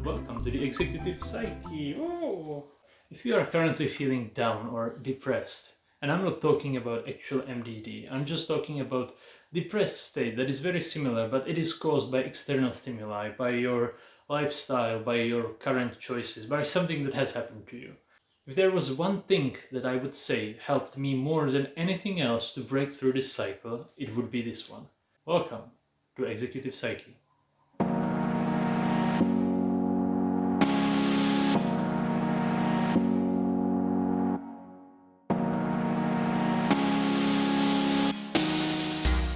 welcome to the Executive Psyche. If you are currently feeling down or depressed, and I'm not talking about actual MDD, I'm just talking about depressed state that is very similar, but it is caused by external stimuli, by your lifestyle, by your current choices, by something that has happened to you. If there was one thing that I would say helped me more than anything else to break through this cycle, it would be this one. Welcome to Executive Psyche.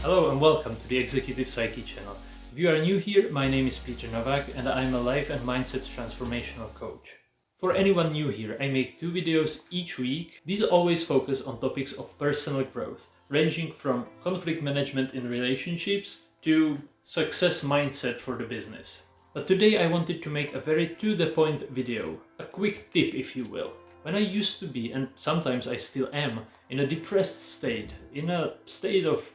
Hello and welcome to the Executive Psyche channel. If you are new here, my name is Peter Novak and I'm a life and mindset transformational coach. For anyone new here, I make 2 videos each week. These always focus on topics of personal growth, ranging from conflict management in relationships to success mindset for the business. But today I wanted to make a very to-the-point video, a quick tip if you will. When I used to be, and sometimes I still am, in a depressed state, in a state of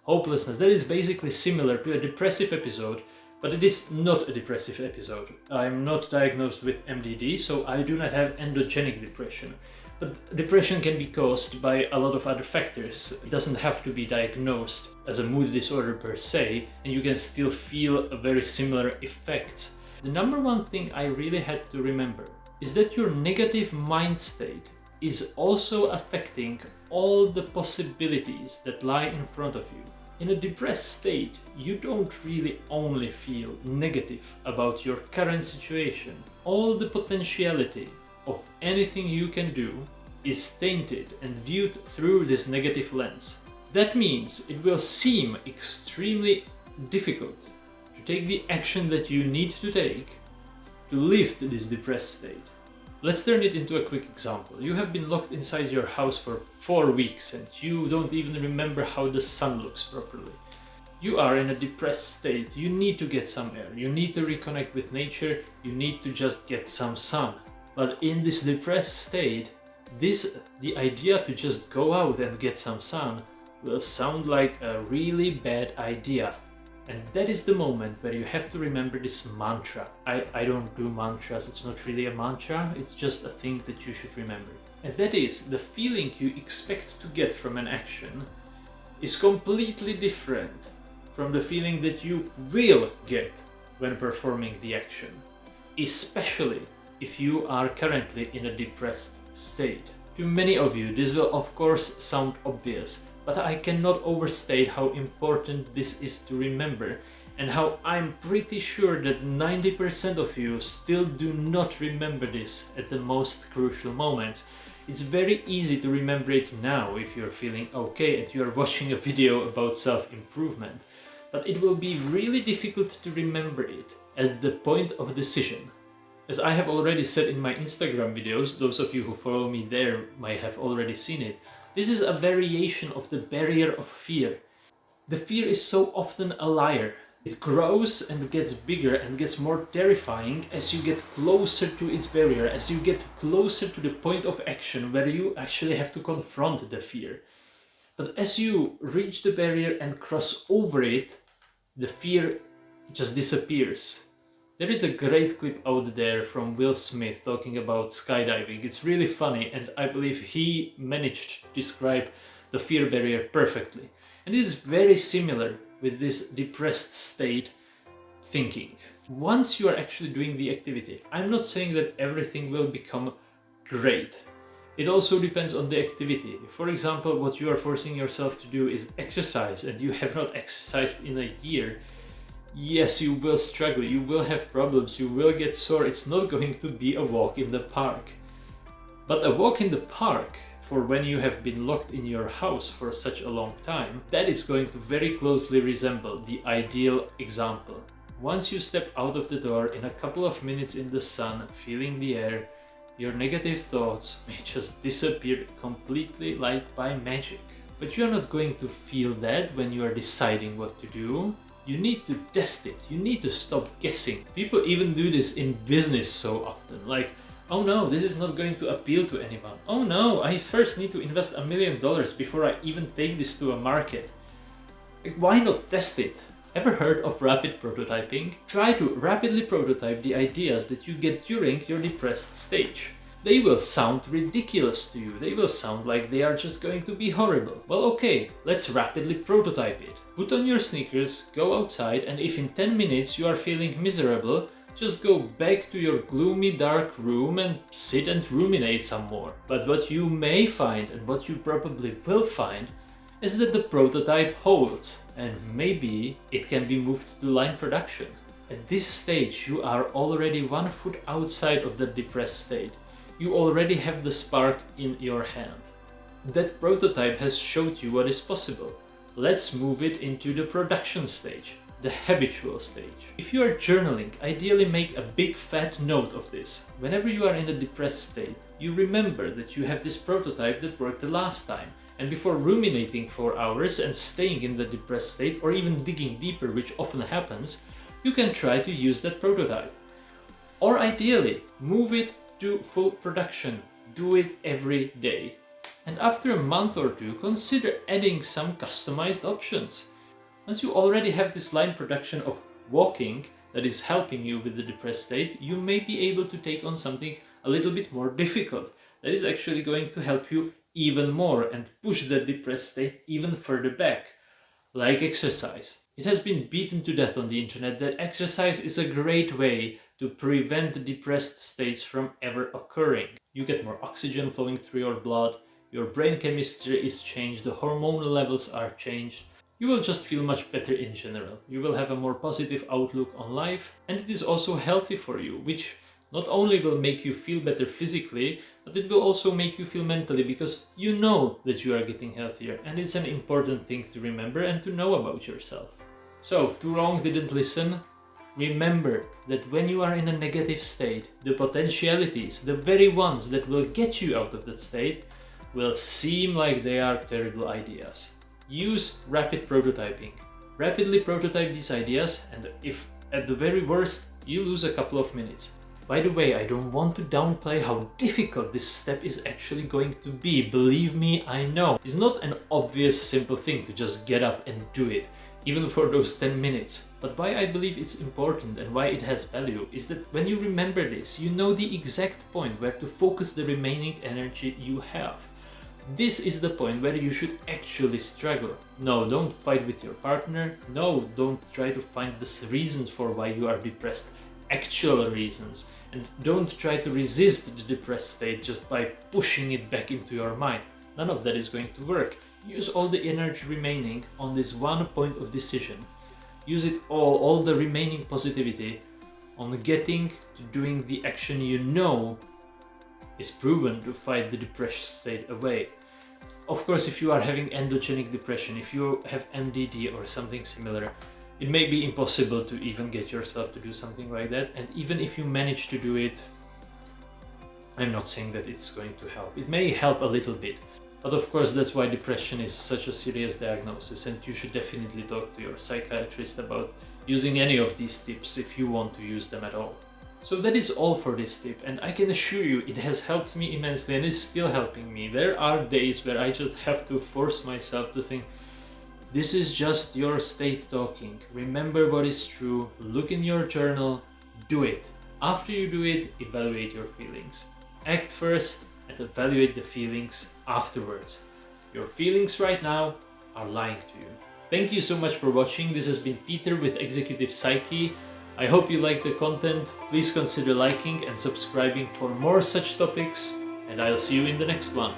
hopelessness that is basically similar to a depressive episode, but it is not a depressive episode. I'm not diagnosed with MDD, so I do not have endogenic depression. But depression can be caused by a lot of other factors. It doesn't have to be diagnosed as a mood disorder per se, and you can still feel a very similar effect. The number one thing I really had to remember is that your negative mind state is also affecting all the possibilities that lie in front of you. In a depressed state, you don't really only feel negative about your current situation. All the potentiality of anything you can do is tainted and viewed through this negative lens. That means it will seem extremely difficult to take the action that you need to take to lift this depressed state. Let's turn it into a quick example. You have been locked inside your house for 4 weeks and you don't even remember how the sun looks properly. You are in a depressed state. You need to get some air. You need to reconnect with nature. You need to just get some sun. But in this depressed state, the idea to just go out and get some sun will sound like a really bad idea. And that is the moment where you have to remember this mantra. I don't do mantras, it's not really a mantra, it's just a thing that you should remember. And that is, the feeling you expect to get from an action is completely different from the feeling that you will get when performing the action. Especially if you are currently in a depressed state. To many of you, this will of course sound obvious, but I cannot overstate how important this is to remember and how I'm pretty sure that 90% of you still do not remember this at the most crucial moments. It's very easy to remember it now if you're feeling okay and you're watching a video about self-improvement, but it will be really difficult to remember it at the point of decision. As I have already said in my Instagram videos, those of you who follow me there might have already seen it, this is a variation of the barrier of fear. The fear is so often a liar. It grows and gets bigger and gets more terrifying as you get closer to its barrier, as you get closer to the point of action where you actually have to confront the fear. But as you reach the barrier and cross over it, the fear just disappears. There is a great clip out there from Will Smith talking about skydiving. It's really funny and I believe he managed to describe the fear barrier perfectly. And it is very similar with this depressed state thinking. Once you are actually doing the activity, I'm not saying that everything will become great. It also depends on the activity. For example, what you are forcing yourself to do is exercise and you have not exercised in a year. Yes, you will struggle, you will have problems, you will get sore. It's not going to be a walk in the park. But a walk in the park, for when you have been locked in your house for such a long time, that is going to very closely resemble the ideal example. Once you step out of the door in a couple of minutes in the sun, feeling the air, your negative thoughts may just disappear completely like by magic. But you're not going to feel that when you are deciding what to do. You need to test it, you need to stop guessing. People even do this in business so often, like, oh no, this is not going to appeal to anyone. Oh no, I first need to invest $1 million before I even take this to a market. Like, why not test it? Ever heard of rapid prototyping? Try to rapidly prototype the ideas that you get during your depressed stage. They will sound ridiculous to you, they will sound like they are just going to be horrible. Well, okay, let's rapidly prototype it. Put on your sneakers, go outside, and if in 10 minutes you are feeling miserable, just go back to your gloomy dark room and sit and ruminate some more. But what you may find, and what you probably will find, is that the prototype holds, and maybe it can be moved to line production. At this stage, you are already 1 foot outside of the depressed state. You already have the spark in your hand. That prototype has showed you what is possible. Let's move it into the production stage, the habitual stage. If you are journaling, ideally make a big fat note of this. Whenever you are in a depressed state, you remember that you have this prototype that worked the last time. And before ruminating for hours and staying in the depressed state, or even digging deeper, which often happens, you can try to use that prototype. Or ideally, move it to full production. Do it every day. And after a month or two, consider adding some customized options. Once you already have this line production of walking that is helping you with the depressed state, you may be able to take on something a little bit more difficult that is actually going to help you even more and push the depressed state even further back, like exercise. It has been beaten to death on the internet that exercise is a great way to prevent depressed states from ever occurring. You get more oxygen flowing through your blood, your brain chemistry is changed, the hormonal levels are changed. You will just feel much better in general. You will have a more positive outlook on life, and it is also healthy for you, which not only will make you feel better physically, but it will also make you feel mentally, because you know that you are getting healthier, and it's an important thing to remember and to know about yourself. So, Too Long Didn't Listen, remember that when you are in a negative state, the potentialities, the very ones that will get you out of that state, will seem like they are terrible ideas. Use rapid prototyping. Rapidly prototype these ideas, and if at the very worst you lose a couple of minutes. By the way, I don't want to downplay how difficult this step is actually going to be. Believe me, I know. It's not an obvious simple thing to just get up and do it, even for those 10 minutes. But why I believe it's important and why it has value is that when you remember this, you know the exact point where to focus the remaining energy you have. This is the point where you should actually struggle. No, don't fight with your partner. No, don't try to find the reasons for why you are depressed. Actual reasons. And don't try to resist the depressed state just by pushing it back into your mind. None of that is going to work. Use all the energy remaining on this one point of decision. Use it all the remaining positivity on getting to doing the action you know is proven to fight the depressed state away. Of course, if you are having endogenic depression, if you have MDD or something similar, it may be impossible to even get yourself to do something like that, and even if you manage to do it, I'm not saying that it's going to help. It may help a little bit, but of course that's why depression is such a serious diagnosis, and you should definitely talk to your psychiatrist about using any of these tips if you want to use them at all. So that is all for this tip, and I can assure you it has helped me immensely and is still helping me. There are days where I just have to force myself to think, this is just your state talking. Remember what is true, look in your journal, do it. After you do it, evaluate your feelings. Act first and evaluate the feelings afterwards. Your feelings right now are lying to you. Thank you so much for watching. This has been Peter with Executive Psyche. I hope you like the content. Please consider liking and subscribing for more such topics, and I'll see you in the next one.